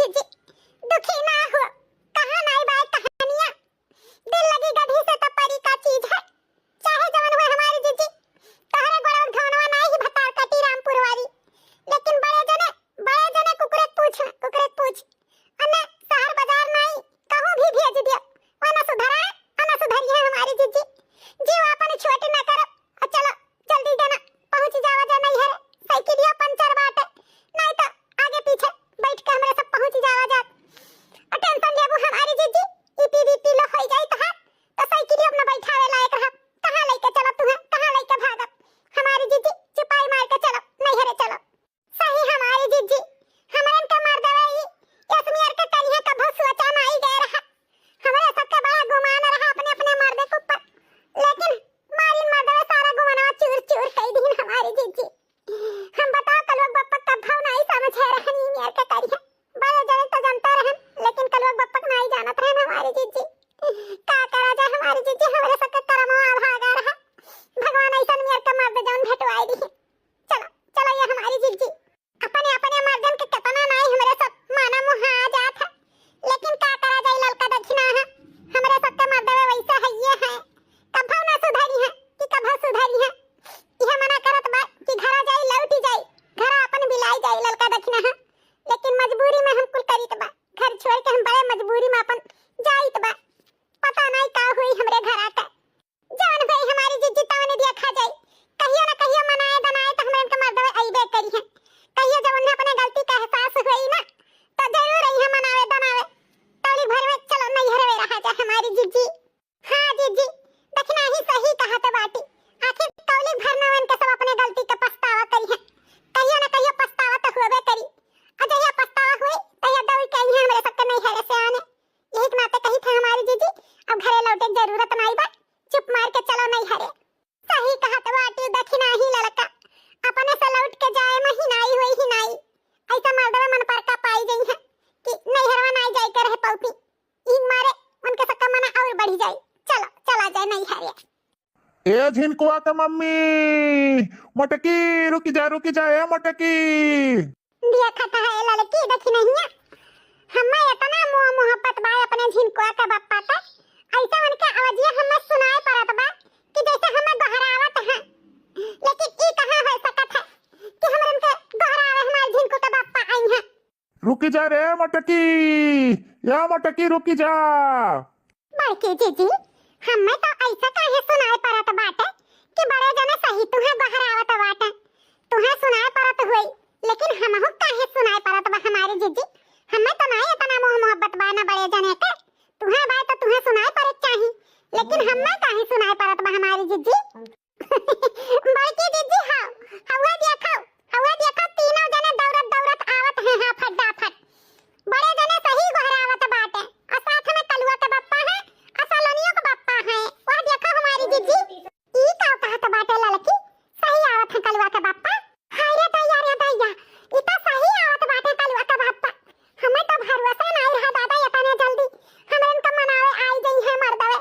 जीजी दुखी ना हो, कहां नाई बात कहानियां, दिल लगी गधी से तो परी का चीज है, चाहे जवन हुए हमारी जीजी तोहरे गोड़ धोनवा ना ही भतार कटी रामपुर वाली, लेकिन बड़े जने कुकरे पूछ अने शहर बाजार नहीं कहूं भी भेज दियो, वना सुधरी है हमारी जीजी, जीव अपन छोट ना करो और चलो जल्दी देना पहुंच जावा जा नहीं है, साइकिलिया पंचर बाटे नहीं तो आगे पीछे बैठ के हमरे सब पहुंच जावा जा, टेंशन लेबू हमारी जीजी ईपी बीपी लो हो जाई तो साइकिलिया में बैठावे लायक रह, कहां लेके चलो तुम्हें, कहां लेके भागब हमारी जीजी, चिपाई मार के चलो नहीं हरे चलो सही हमारी जीजी, हमरन के मार देवे यसमियर के करिया का बहुत सोचा नहीं गए रहा, हमरे सबके बड़ा गुमान रहा अपने अपने मर्दे के ऊपर, लेकिन मारिन मर देवे सारा गुमाना चूर चूर कई दिन हमारी जीजी, हम बताओ कलवक बप्पा का भाव नहीं समझ है रहनी मेर के करिया, बड़े जने तो जानता रहन लेकिन कलवक बप्पा नहीं जानत रहन हमारी जीजी, का करा जा हमारी जीजी, हमरे सबके करमवा भागा रहा, भगवान ऐसा मेर के मर्द जौन भेटवाई दी, चलो चलो ये हमारी जीजी अपने अपने मर्दन के कितना नहीं हमरे सब माना मुहा जात है, लेकिन का करा जाए ललका दक्षिणा है, हमरे सबके मर्द वैसा है ये है, कभो ना सुधरी है कि कभो सुधरी है, यह मना करत बा कि घरा जाई लौटी जाई, घरा अपन बिलाई जाई ललका दक्षिणा है, लेकिन मजबूरी में हम कुल करीत बा, घर छोड़ के हम बड़े मजबूरी में अपन जाइत बा, पता नहीं का हुई हमरे घरा का, जान भाई हमारी जिज्जी तवने दिया खा जाई, कहियो ना कहियो मनाए दनाए तो हमरे के मर्द आईबे करी है, कहियो जब उन्हें अपने गलती का एहसास हुई ना तो जरूर ही मनावे दनावे, तौली भर में चलो नहीं हरवे रहा जा हमारी जिज्जी, हां जिज्जी दक्षिणा ही सही कहा तो बाटी, आखिर तौली भर में उनके सब अपने गलती का पछतावा करी है, कहियो ना कहियो पछतावा तो होबे करी, अजय ये पछतावा हुई तो ये दौड़ के ही हमरे सबके नहीं हरे से आने, यही नाते कही था हमारी जीजी अब घरे लौटे की जरूरत नहीं बा, चुप मार के चलो नहीं हरे, सही कहा तो बाटी दक्षिणा ही लड़का अपने से लौट के जाए महीनाई हुई ही नहीं, ऐसा मर्दवे मन पर का पाई गई है कि नहीं हरवा नहीं जाए के रहे पौती, इन मारे उनके सबका मना और बढ़ी जाए, चलो चला जाए नहीं हरे। ए झिनकुआ का मम्मी मोटकी रुक जा ए मोटकी, दिया खाता है लड़की देखी नहीं है, हमें इतना मोह मोहब्बत बा अपने झिनकुआ का बापा का, ऐसा उनके आवाजिया हमें सुनाई पड़त बा कि जैसे हमें गहरावत है, लेकिन ई कहां हो सकत है कि हम उनके गहरावे हमारे झिनको का बापा आई है, रुक जा रे मोटकी, या मोटकी रुक जा, बड़की जीजी हमें तो ऐसा काहे सुनाई पड़त बाटे कि बड़े जने सही तुम्हें गहरावत बाटे, तुम्हें सुनाई पड़त हुई लेकिन हमहु काहे सुनाई पड़त बा हमारी जीजी, हमें तो नहीं इतना मोह मोहब्बत बा ना बड़े जने के, तुम्हें बात तो तुम्हें सुनाई पड़त चाहिए, लेकिन हमें काहे सुनाई पड़त बा हमारी जीजी बड़की जीजी हां हवा देखो तीनों जने दौड़त आवत हैं हां फटाफट, बड़े जने सही गहरावत बाटे और साथ में कलुआ के बप्पा है और सलोनियों के बप्पा है, वह देखो हमारी जीजी ई का कहत बाटे लड़की सही आवत है कलुआ के बप्पा, हाय रे दैया ई तो सही आवत बाटे कलुआ के बप्पा, हमें तो भरोसा नहीं रहा दादा इतने जल्दी हमरन का मनावे आई गई है मर्दवे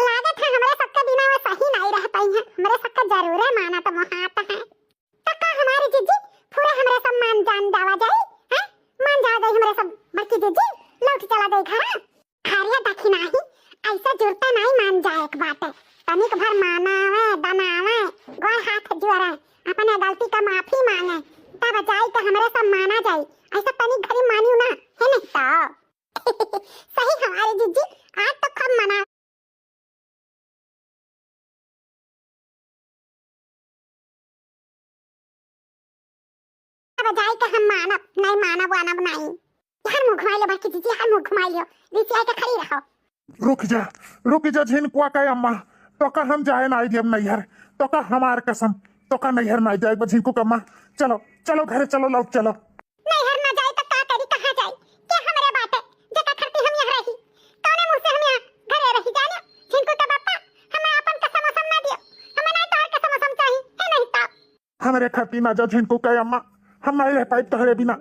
लागत है हमरे सबके बिना वो सही नहीं रह पाई है, हमरे सबका जरूर है माना तो मोहात है, तो का हमारी जीजी पूरे हमरे सब मान जान जावा जाए हैं, मान जा गई हमरे सब बड़की जीजी लौट चला गई घर, हारिया दक्षिणा ही ऐसा जुड़ता नहीं मान जाए एक बात है, तनिक भर मानावे बनावे गोड़ हाथ जोड़े अपने गलती का माफी मांगे तब जाए तो हमरे सब माना जाए, ऐसा तनिक घरी मानियो ना है नहीं तो सही हमारी जीजी आज तो खूब मना बजाय के हम मानब नहीं, हर मुंह घुमाई लो बड़की जीजी, हर मुंह घुमाई लो रीति आके खड़ी रहो, रुक जा झिनकुआ का अम्मा, तो का हम जाए ना जब नैहर, तो का हमार कसम तो का नैहर ना जाए झिनकू का अम्मा, चलो चलो घरे चलो लौट चलो, नैहर ना जाए तो का करी कहां जाए, क्या हमरे बात है जका खरती हम यहां रही, कौने मुंह से हम यहां घरे रही जाने, झिनको का बापा हमें अपन कसम कसम ना दियो, हमें नहीं तो और कसम कसम चाहिए है नहीं तो हमरे खती ना जा झिनकू का अम्मा, हम नहीं रह पाए तोहरे बिना,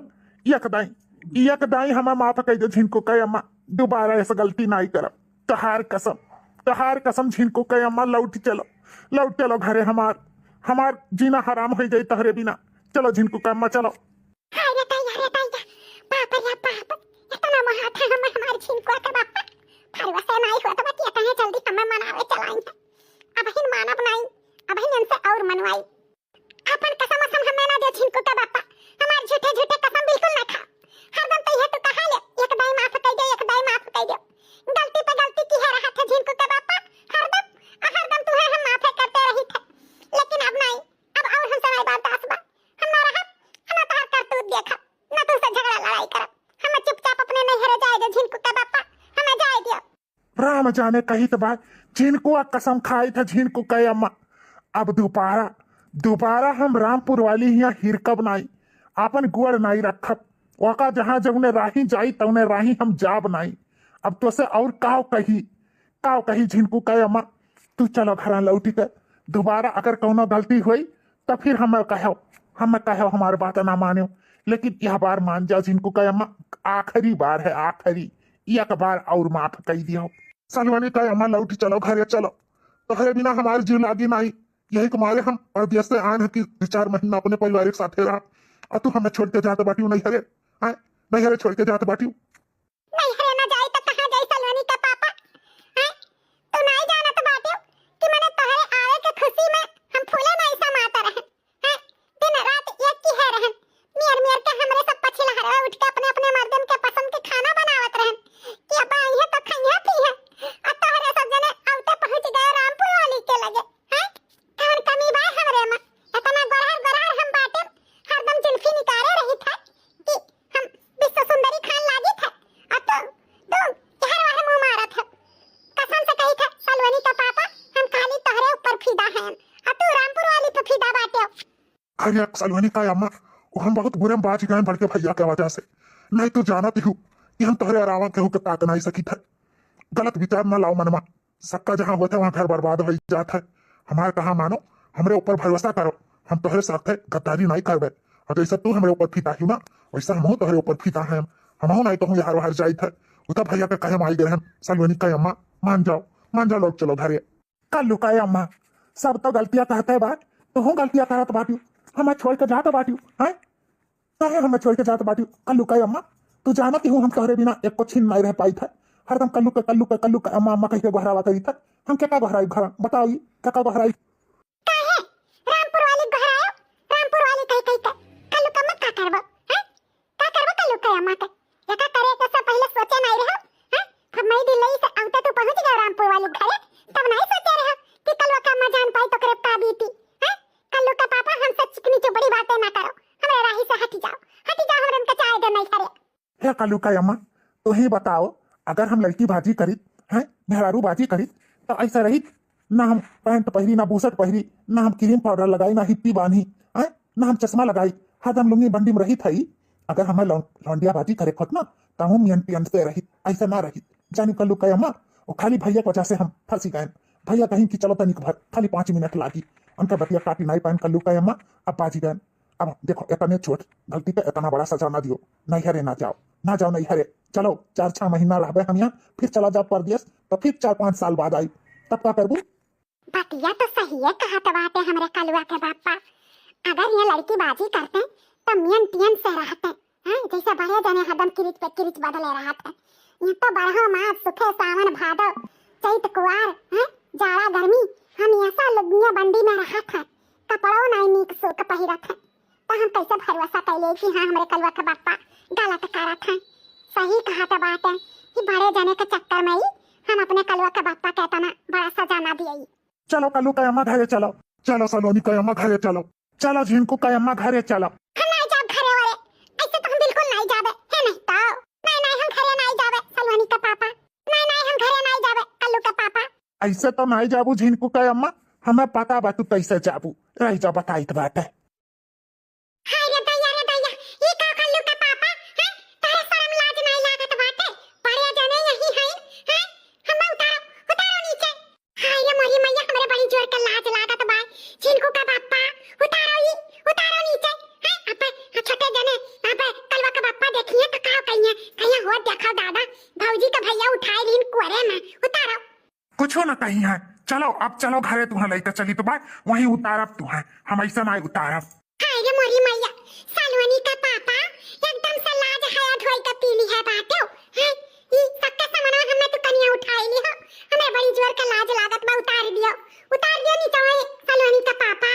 एक दाई हमें माफ कर दे झिनकू का अम्मा, दोबारा ऐसा गलती नहीं करब, तहार कसम झिनकू का अम्मा, लौट चलो घरे, हमार जीना हराम हो गई तोहरे बिना, चलो झिनकू का अम्मा चलो, हाय रे तैया हम जाने कही तो बात जिनको कसम खाई था जिनको कहे अम्मा अब दोबारा दोबारा हम रामपुर वाली यहाँ हिरकब नाई आपन गुड़ नाई रखब वका जहाँ जौने राही जाई तौने राही हम जाब नाई अब तो से और काव कही जिनको कहे अम्मा तू चलो घर लौटी कर दोबारा अगर कोनो गलती हुई तो फिर हमें कहो हमारे बात ना मानो लेकिन यह बार मान जाओ जिनको कहे अम्मा आखिरी बार है आखिरी एक बार और माफ कर दियो सलवानी कहे अम्मा लौटी चलो घरे चलो तो घरे बिना हमारे जीव लागी नहीं यही तुम्हारे हम परदेश से आए हैं कि 2-4 महीना अपने परिवार के साथ रहा और तू हमें छोड़ के जाते बाटी नहीं हरे नहीं हरे छोड़ के जाते बाटी नहीं हरे ना जाए तो कहां जाए सलवानी का पापा हैं तो नहीं जाना तो बाटियो कि मैंने तोहरे आवे के खुशी में हम फूले नहीं समाता रहे हैं दिन रात एक की है रहन मियर के हमरे सब पछिला हरवा उठ के अपने अपने मर्दन के पसंद के खाना बनावत रहन कि अब आई है तो खइया पी है और तोहरे सब जने औते पहुंच गए रामपुर वाली के लगे हैं कौन कमी बा हमरे में इतना गरार हम बाटे हरदम जुल्फी निकाले रही था कि हम विश्व सुंदरी खान लागी था अब तो हर वाहे मुंह मारा था कसम से कही था सलवनी का पापा हम खाली तोहरे ऊपर फिदा हैं अब तू रामपुर वाली पे फिदा बाटे अरे सलवानी का अम्मा हम बहुत बुरे में बाज गए बड़के भैया के वजह से नहीं तो जानती हूँ कि हम तोहरे अलावा केहू के ताक नहीं सकी था गलत विचार न लाओ मनमा सबका जहाँ होता है वहाँ घर बर्बाद हो जाता है हमारे कहा मानो हमरे ऊपर भरोसा करो हम तोहरे साथ है गद्दारी नहीं करबे और जैसा तू हमरे ऊपर फीता ही ना वैसा हम तोहरे ऊपर फीता है हम नहीं तो यार बाहर जाई था उतना भैया के कहे माई गए सलवनी कहे अम्मा मान जाओ लोग चलो घरे कल लुकाए अम्मा सब तो गलतियां कहते बात तो हूँ गलतियां करत बाटी हमें छोड़ के जाते बाटी है कहे हमें छोड़ के जाते बाटी कल लुकाए अम्मा तू जानती हूँ हम तोहरे बिना एक को छीन नहीं रह पाई था हरदम कल्लू के अम्मा कही के बहरावा करी था हम क्या बहराई घर बताओ क्या बहराई काहे रामपुर वाली घरायो रामपुर वाली कही कल्लू का मत का करबो हैं का करबो कल्लू के अम्मा के एका करे के सब पहले सोचे नहीं रहो हैं अब मैं दिल्ली से औते तू पहुंच गया रामपुर वाली घरे तब नहीं सोचे रहो कि कल्लू का अम्मा जान पाई तो करे का बीती हैं कल्लू का पापा हमसे चिकनी चुपड़ी बातें ना करो हमारे राही से हट जाओ हमरन का चाय दे नहीं करे हे कल्लू का अम्मा तो ही बताओ अगर हम लड़की बाजी करी हैं मेहरारू बाजी करी तो ऐसा रही ना हम पैंट पहरी ना बूसट पहरी ना हम क्रीम पाउडर लगाई ना हिप्पी बांधी हैं ना हम चश्मा लगाई हरदम लुंगी बंडी में रही थी अगर हमें लौंडिया बाजी करे खुद ना तो हम मियन पियन से रही ऐसा ना रही जानी कल्लू का अम्मा वो खाली भैया की वजह से हम फंसी गए भैया कहीं कि चलो तनिक भर खाली 5 मिनट लागी उनका बतिया काटी नहीं पाइन कल्लू का अम्मा अब बाजी गए अब देखो इतने छोट गलती पे इतना बड़ा सजा ना दियो नहीं हरे ना जाओ नहीं हरे चलो 4-6 महीना रहबे हम यहाँ फिर चला जाओ परदेश तो फिर 4-5 साल बाद आई तब क्या करबू बतिया तो सही है कहा तो बात है हमरे कलुआ के पापा अगर ये लड़की बाजी करते तो मियन पियन से रहते हैं जैसे बड़े जने हदम किरिच पे किरिच बदले रहते ये तो बरहो मास सुखे सावन भादो चैत कुआर हैं जाड़ा गर्मी हम ऐसा लुगिया बंडी में रहत है कपड़ो नहीं नीक सो के पहिरत है तो हम कैसे भरोसा कैले कि हां हमरे कलुआ के पापा गलत करत है सही कहा तो बात है कि बड़े जने के चक्कर में ही हम अपने कलुआ के पापा कहता ना बड़ा सजा ना दिए चलो कल्लू का अम्मा घरे चलो सलोनी का अम्मा घरे चलो झिनको का अम्मा घरे चलो हम नहीं जाब घरे वाले ऐसे तो हम बिल्कुल नहीं जाबे है नहीं तो नहीं हम घरे नहीं जाबे सलवानी का पापा नहीं हम घरे नहीं जाबे कल्लू का पापा ऐसे तो नहीं जाबू झिनको का अम्मा हमें पता बा तू कैसे जाबू रह जा बताई तो बात है हाय रे दैया ये का कल्लू का पापा हैं तोरे शर्म लाज नहीं लागत बाटे बड़े जने यही हैं हम उतारो नीचे हाय रे मोरी मैया हमरे बड़ी जोर के लाज लागत बा जिनको का पापा उतारो नीचे हैं अबे छोटे जने अबे कलवा का पापा देखिए तो का कहिए हो देखो दादा भौजी का भैया उठाई लीन कुरे में उतारो कुछ ना कहीं है चलो घरे तू लेकर चली तो बात वहीं उतारब तू है हम ऐसा नहीं उतारब हाय रे मोरी मैया सलवनी का पापा एकदम से लाज हया धोई का पीली है बातो हैं ई सबके सामने हमें तो कनिया उठाई ली हो हमें बड़ी जोर के लाज लागत बा उतार दियो नहीं तो सलवनी का पापा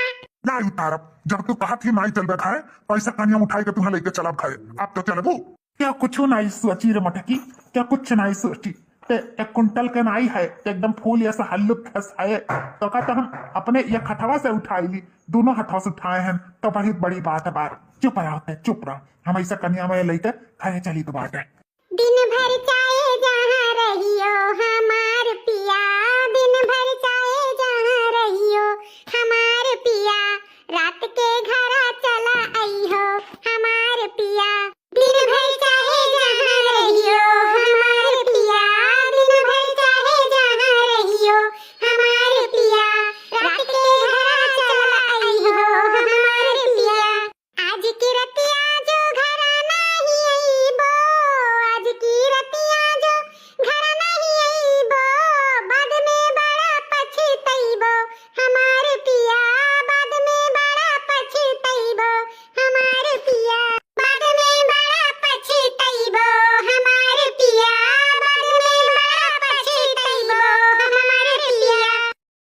नहीं उतारब जब तू कहा थी नहीं चल बैठा है तो ऐसा कनिया उठाई के तुम्हें लेकर चलब घरे अब तो चलबू क्या कुछ नहीं सोची रे मटकी क्या कुछ नहीं सोची एक कुंटल के नाई है एकदम फूल ऐसा हल्लुक है तो का तो हम अपने ये हथवा से उठाई ली दोनों हथवा से उठाए हैं तो बड़ी बात है बात चुप रहो हम ऐसा कन्या में लेकर घरे चली तो बात है दिन भर